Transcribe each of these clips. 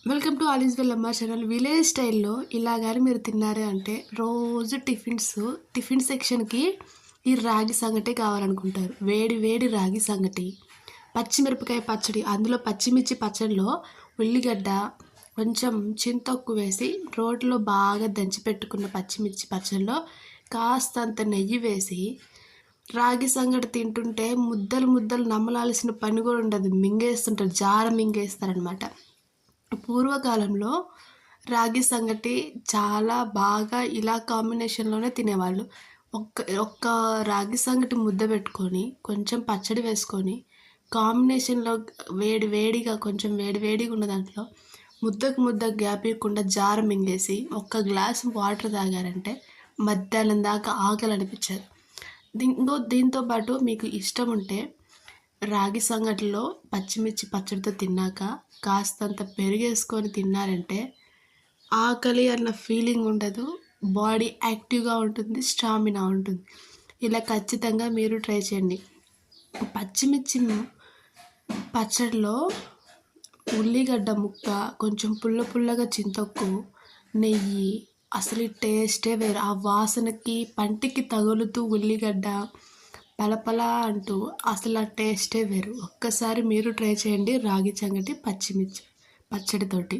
Welcome to all is well అమ్మ channel. Village స్టైల్లో ఇలా కానీ మీరు తిన్నారే అంటే రోజు టిఫిన్ సెక్షన్కి ఈ రాగి సంగటి కావాలనుకుంటారు. వేడి వేడి రాగి సంగటి, పచ్చిమిరపకాయ పచ్చడి, అందులో పచ్చిమిర్చి పచ్చడిలో ఉల్లిగడ్డ కొంచెం చింతొక్కు వేసి రోట్లో బాగా దంచి పెట్టుకున్న పచ్చిమిర్చి పచ్చడిలో కాస్తంత నెయ్యి వేసి రాగి సంగటి తింటుంటే ముద్దలు ముద్దలు నమ్మలాల్సిన పని కూడా ఉండదు. మింగేస్తుంటారు, జార మింగేస్తారనమాట. పూర్వకాలంలో రాగి సంగటి చాలా బాగా ఇలా కాంబినేషన్లోనే తినేవాళ్ళు. ఒక్క రాగి సంగటి ముద్ద పెట్టుకొని కొంచెం పచ్చడి వేసుకొని కాంబినేషన్లో వేడిగా కొంచెం వేడిగా ఉన్న దాంట్లో ముద్దకు ముద్ద గ్యాప్ ఇవ్వకుండా జార మింగేసి ఒక్క గ్లాసు వాటర్ తాగారంటే మధ్యాహ్నం దాకా ఆకలి అనిపించదు. దీంతో పాటు మీకు ఇష్టం ఉంటే రాగి సంగటిలో పచ్చిమిర్చి పచ్చడితో తిన్నాక కాస్తంత పెరుగేసుకొని తిన్నారంటే ఆకలి అన్న ఫీలింగ్ ఉండదు, బాడీ యాక్టివ్గా ఉంటుంది, స్టామినా ఉంటుంది. ఇలా ఖచ్చితంగా మీరు ట్రై చేయండి. పచ్చిమిర్చి పచ్చడిలో ఉల్లిగడ్డ ముక్క, కొంచెం పుల్లగా చింతొక్కు, నెయ్యి, అసలు టేస్టే వేరు. ఆ వాసనకి పంటికి తగులుతూ ఉల్లిగడ్డ పలపలా అంటూ అసలు ఆ టేస్టే వేరు. ఒక్కసారి మీరు ట్రై చేయండి రాగి సంగటి పచ్చిమిర్చి పచ్చడితోటి.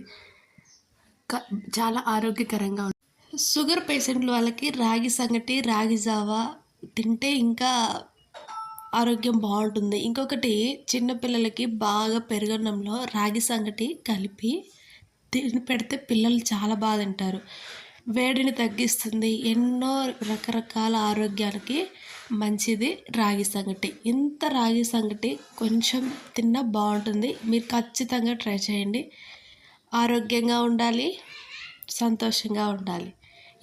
చాలా ఆరోగ్యకరంగా ఉంటుంది. షుగర్ పేషెంట్లు వాళ్ళకి రాగి సంగటి, రాగి జావా తింటే ఇంకా ఆరోగ్యం బాగుంటుంది. ఇంకొకటి, చిన్నపిల్లలకి బాగా పెరుగన్నంలో రాగి సంగటి కలిపి తిని పెడితే పిల్లలు చాలా బాగా తింటారు. వేడిని తగ్గిస్తుంది, ఎన్నో రకరకాల ఆరోగ్యాలకి మంచిది రాగి సంగటి. ఇంత రాగి సంగటి కొంచెం తిన్నా బాగుంటుంది. మీరు ఖచ్చితంగా ట్రై చేయండి. ఆరోగ్యంగా ఉండాలి, సంతోషంగా ఉండాలి.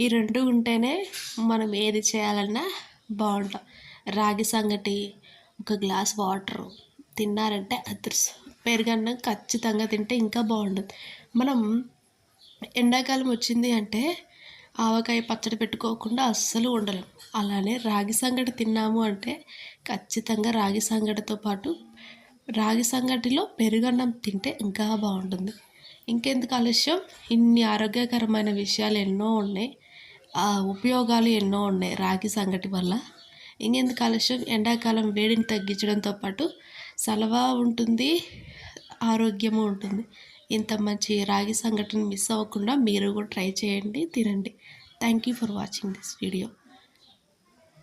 ఈ రెండు ఉంటేనే మనం ఏది చేయాలన్నా బాగుంటాం. రాగి సంగటి, ఒక గ్లాస్ వాటర్ తిన్నారంటే అదృష్టం. పెరుగన్నం ఖచ్చితంగా తింటే ఇంకా బాగుంటుంది. మనం ఎండాకాలం వచ్చింది అంటే ఆవకాయ పచ్చడి పెట్టుకోకుండా అస్సలు ఉండలేం. అలానే రాగి సంగటి తిన్నాము అంటే ఖచ్చితంగా రాగి సంగటితో పాటు రాగి సంగటిలో పెరుగన్నం తింటే ఇంకా బాగుంటుంది. ఇంకెందుకు ఆలస్యం, ఇన్ని ఆరోగ్యకరమైన విషయాలు ఎన్నో ఉన్నాయి, ఉపయోగాలు ఎన్నో ఉన్నాయి రాగి సంగటి వల్ల. ఇంకెందుకు ఆలస్యం, ఎండాకాలం వేడిని తగ్గించడంతో పాటు సలవా ఉంటుంది, ఆరోగ్యము ఉంటుంది. ఇంత మంచి రాగి సంగటిని మిస్ అవ్వకుండా మీరు కూడా ట్రై చేయండి, తినండి. Thank you for watching this video.